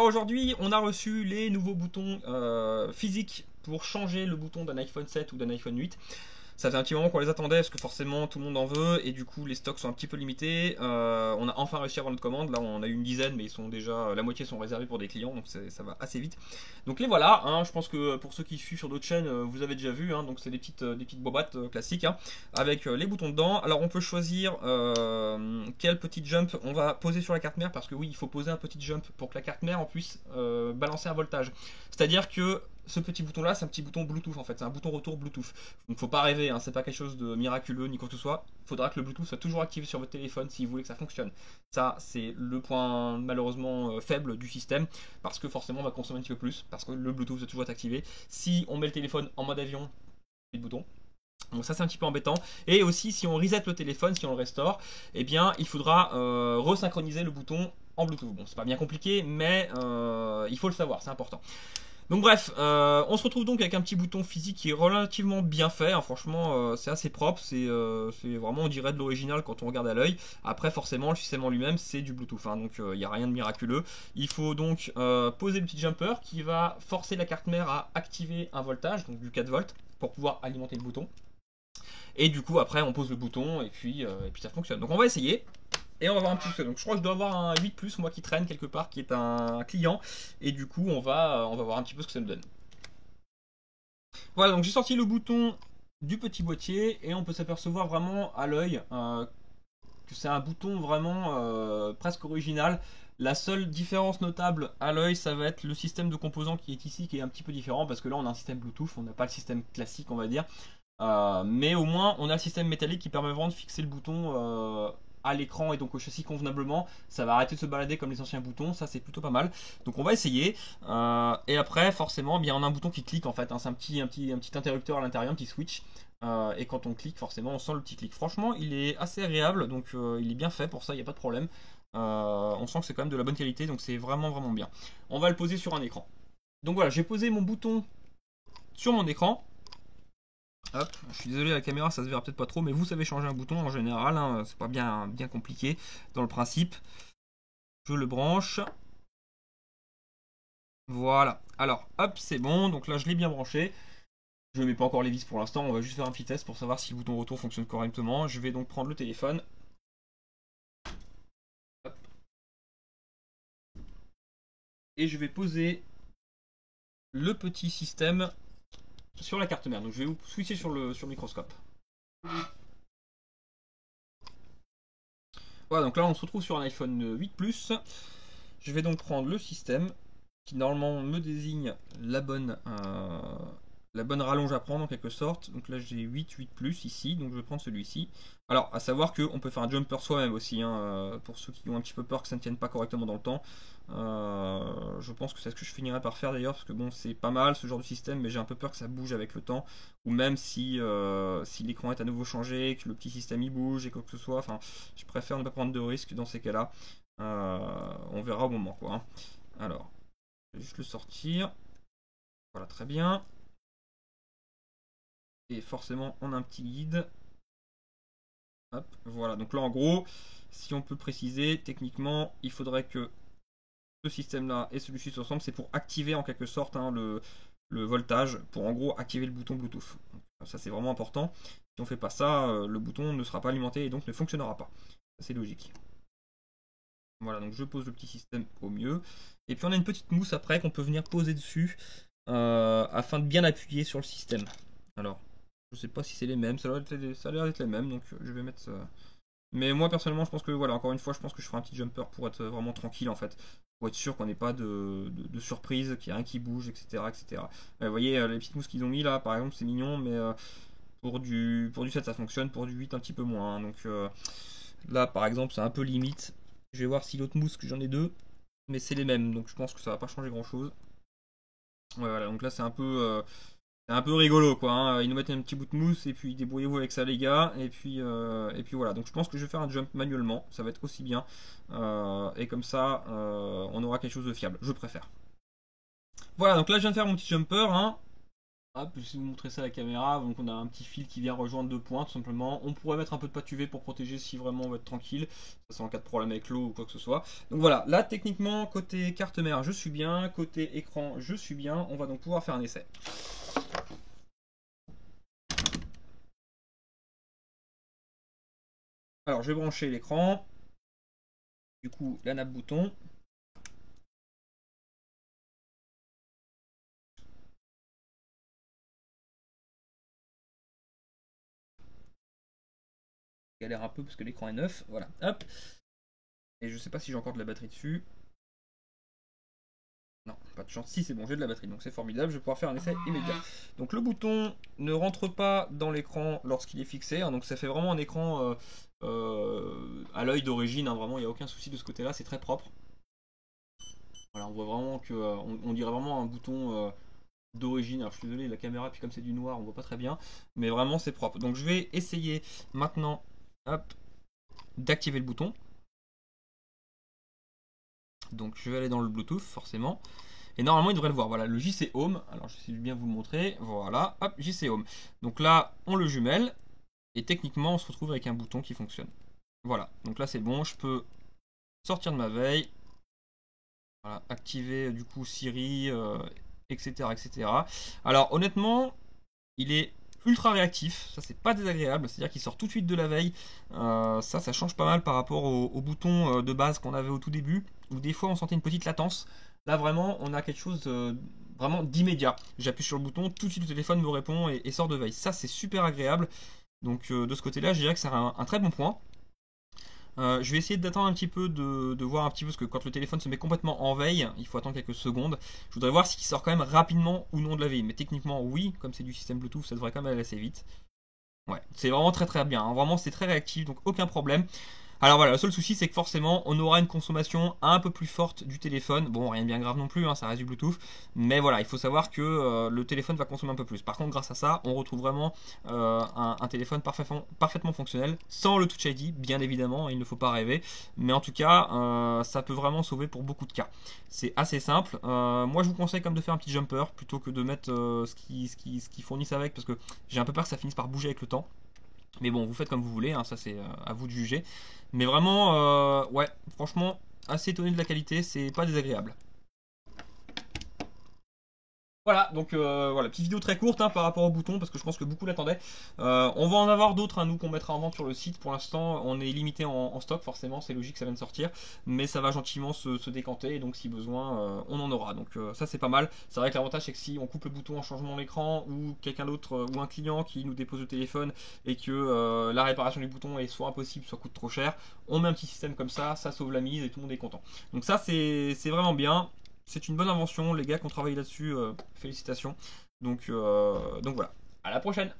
Alors aujourd'hui, on a reçu les nouveaux boutons physiques pour changer le bouton d'un iPhone 7 ou d'un iPhone 8. Ça fait un petit moment qu'on les attendait parce que forcément tout le monde en veut et du coup les stocks sont un petit peu limités. On a enfin réussi à avoir notre commande. Là on a eu une dizaine, mais ils sont déjà la moitié sont réservés pour des clients, donc ça va assez vite. Donc les voilà. Hein, je pense que pour ceux qui suivent sur d'autres chaînes, vous avez déjà vu. Hein, donc c'est des petites bobattes classiques hein, avec les boutons dedans. Alors on peut choisir quel petit jump on va poser sur la carte mère parce que oui, il faut poser un petit jump pour que la carte mère en puisse balancer un voltage. C'est-à-dire que ce petit bouton là c'est un petit bouton Bluetooth en fait, c'est un bouton retour Bluetooth. Donc faut pas rêver, hein, c'est pas quelque chose de miraculeux ni quoi que ce soit. Il faudra que le Bluetooth soit toujours activé sur votre téléphone si vous voulez que ça fonctionne. Ça c'est le point malheureusement faible du système parce que forcément on va consommer un petit peu plus parce que le Bluetooth doit toujours être activé. Si on met le téléphone en mode avion, plus de bouton. Donc ça c'est un petit peu embêtant. Et aussi si on reset le téléphone, si on le restaure, eh bien il faudra resynchroniser le bouton en Bluetooth. Bon c'est pas bien compliqué mais il faut le savoir, c'est important. Donc bref, on se retrouve donc avec un petit bouton physique qui est relativement bien fait, hein, franchement c'est assez propre, c'est vraiment on dirait de l'original quand on regarde à l'œil. Après forcément le système en lui-même c'est du Bluetooth, hein, donc il n'y a rien de miraculeux. Il faut donc poser le petit jumper qui va forcer la carte mère à activer un voltage, donc du 4 volts, pour pouvoir alimenter le bouton. Et du coup après on pose le bouton et puis ça fonctionne. Donc on va essayer. Et on va voir un petit peu. Donc je crois que je dois avoir un 8 moi qui traîne quelque part, qui est un client. Et du coup on va voir un petit peu ce que ça nous donne. Voilà, donc j'ai sorti le bouton du petit boîtier et on peut s'apercevoir vraiment à l'œil que c'est un bouton vraiment presque original. La seule différence notable à l'œil, ça va être le système de composants qui est ici, qui est un petit peu différent parce que là on a un système Bluetooth, on n'a pas le système classique on va dire. Mais au moins on a le système métallique qui permet vraiment de fixer le bouton à l'écran et donc au châssis convenablement. Ça va arrêter de se balader comme les anciens boutons, ça c'est plutôt pas mal. Donc on va essayer. Et après forcément bien on a un bouton qui clique en fait, hein. C'est un petit interrupteur à l'intérieur, un petit switch. Et quand on clique forcément on sent le petit clic. Franchement il est assez agréable, donc il est bien fait pour ça, il n'y a pas de problème. On sent que c'est quand même de la bonne qualité, donc c'est vraiment bien. On va le poser sur un écran. Donc voilà, j'ai posé mon bouton sur mon écran. Hop, je suis désolé la caméra ça se verra peut-être pas trop mais vous savez changer un bouton en général, hein, c'est pas bien compliqué dans le principe. Je le branche. Voilà, alors hop c'est bon, donc là je l'ai bien branché. Je ne mets pas encore les vis pour l'instant, on va juste faire un petit test pour savoir si le bouton retour fonctionne correctement. Je vais donc prendre le téléphone. Hop. Et je vais poser le petit système sur la carte mère. Donc je vais switcher sur le microscope. Voilà, donc là on se retrouve sur un iPhone 8 Plus. Je vais donc prendre le système qui normalement me désigne la bonne rallonge à prendre en quelque sorte. Donc là j'ai 8 Plus ici, donc je vais prendre celui-ci. Alors à savoir qu'on peut faire un jumper soi-même aussi, hein, pour ceux qui ont un petit peu peur que ça ne tienne pas correctement dans le temps. Je pense que c'est ce que je finirai par faire d'ailleurs, parce que bon c'est pas mal ce genre de système, mais j'ai un peu peur que ça bouge avec le temps, ou même si l'écran est à nouveau changé, que le petit système y bouge et quoi que ce soit. Enfin, je préfère ne pas prendre de risques dans ces cas-là. On verra au moment quoi. Hein. Alors, je vais juste le sortir. Voilà, très bien. Et forcément, on a un petit guide. Hop, voilà, donc là en gros, si on peut préciser, techniquement, il faudrait que ce système-là et celui-ci se ressemblent. C'est pour activer en quelque sorte hein, le voltage, pour en gros activer le bouton Bluetooth. Donc, ça c'est vraiment important. Si on fait pas ça, le bouton ne sera pas alimenté et donc ne fonctionnera pas. C'est logique. Voilà, donc je pose le petit système au mieux. Et puis on a une petite mousse après qu'on peut venir poser dessus afin de bien appuyer sur le système. Alors, je sais pas si c'est les mêmes, ça a l'air d'être les mêmes, donc je vais mettre ça. Mais moi personnellement, je pense que voilà, encore une fois, je pense que je ferai un petit jumper pour être vraiment tranquille en fait. Pour être sûr qu'on n'ait pas de surprise, qu'il y a rien qui bouge, etc. etc. Vous voyez, les petites mousses qu'ils ont mis là, par exemple, c'est mignon, mais pour du 7 ça fonctionne, pour du 8 un petit peu moins. Hein. Donc là, par exemple, c'est un peu limite. Je vais voir si l'autre mousse, que j'en ai deux, mais c'est les mêmes, donc je pense que ça va pas changer grand chose. Ouais, voilà, donc là c'est un peu rigolo quoi. Hein. Ils nous mettent un petit bout de mousse et puis débrouillez-vous avec ça les gars. Et puis voilà, donc je pense que je vais faire un jump manuellement, ça va être aussi bien. Et comme ça, on aura quelque chose de fiable, je préfère. Voilà, donc là je viens de faire mon petit jumper. Hein. Hop, je vais vous montrer ça à la caméra. Donc on a un petit fil qui vient rejoindre deux points tout simplement. On pourrait mettre un peu de pâte UV pour protéger si vraiment on veut être tranquille. Ça c'est en cas de problème avec l'eau ou quoi que ce soit. Donc voilà, là techniquement côté carte mère je suis bien, côté écran je suis bien. On va donc pouvoir faire un essai. Alors je vais brancher l'écran. Du coup la nappe bouton. Galère un peu parce que l'écran est neuf. Voilà, hop. Et je sais pas si j'ai encore de la batterie dessus. Non, pas de chance. Si, c'est bon, j'ai de la batterie, donc c'est formidable. Je vais pouvoir faire un essai immédiat. Donc le bouton ne rentre pas dans l'écran lorsqu'il est fixé. Hein, donc ça fait vraiment un écran à l'œil d'origine. Hein, vraiment, il n'y a aucun souci de ce côté-là. C'est très propre. Voilà, on voit vraiment que on dirait vraiment un bouton d'origine. Alors je suis désolé, la caméra, puis comme c'est du noir, on voit pas très bien. Mais vraiment, c'est propre. Donc je vais essayer maintenant, hop, d'activer le bouton. Donc je vais aller dans le Bluetooth, forcément. Et normalement, il devrait le voir. Voilà, le JC Home. Alors, j'essaie de bien vous le montrer. Voilà, hop, JC Home. Donc là, on le jumelle. Et techniquement, on se retrouve avec un bouton qui fonctionne. Voilà, donc là, c'est bon. Je peux sortir de ma veille. Voilà, activer du coup Siri, etc., etc. Alors, honnêtement, il est ultra réactif. Ça, c'est pas désagréable. C'est-à-dire qu'il sort tout de suite de la veille. Ça change pas mal par rapport au bouton de base qu'on avait au tout début. Où des fois, on sentait une petite latence. Là vraiment on a quelque chose vraiment d'immédiat. J'appuie sur le bouton, tout de suite le téléphone me répond et sort de veille. Ça c'est super agréable. Donc de ce côté là je dirais que c'est un très bon point. Je vais essayer d'attendre un petit peu, de voir un petit peu, parce que quand le téléphone se met complètement en veille, il faut attendre quelques secondes. Je voudrais voir s'il sort quand même rapidement ou non de la veille. Mais techniquement oui, comme c'est du système Bluetooth, ça devrait quand même aller assez vite. Ouais, c'est vraiment très très bien, hein. Vraiment c'est très réactif, donc aucun problème. Alors voilà, le seul souci c'est que forcément on aura une consommation un peu plus forte du téléphone. Bon, rien de bien grave non plus, hein, ça reste du Bluetooth. Mais voilà, il faut savoir que le téléphone va consommer un peu plus. Par contre, grâce à ça, on retrouve vraiment un téléphone parfaitement fonctionnel, sans le Touch ID, bien évidemment, il ne faut pas rêver. Mais en tout cas, ça peut vraiment sauver pour beaucoup de cas. C'est assez simple. Moi je vous conseille comme de faire un petit jumper, plutôt que de mettre ce qu'ils fournissent avec, parce que j'ai un peu peur que ça finisse par bouger avec le temps. Mais bon, vous faites comme vous voulez, hein, ça c'est à vous de juger. Mais vraiment, ouais, franchement, assez étonné de la qualité, c'est pas désagréable. Voilà, donc voilà, petite vidéo très courte hein, par rapport au bouton, parce que je pense que beaucoup l'attendaient. On va en avoir d'autres, hein, nous, qu'on mettra en vente sur le site. Pour l'instant, on est limité en stock, forcément, c'est logique, ça vient de sortir. Mais ça va gentiment se décanter, et donc si besoin, on en aura. Donc ça, c'est pas mal. C'est vrai que l'avantage, c'est que si on coupe le bouton en changement d'écran, ou quelqu'un d'autre, ou un client qui nous dépose le téléphone, et que la réparation du bouton est soit impossible, soit coûte trop cher, on met un petit système comme ça sauve la mise, et tout le monde est content. Donc ça, c'est vraiment bien. C'est une bonne invention, les gars qui ont travaillé là-dessus, félicitations. Donc voilà, à la prochaine.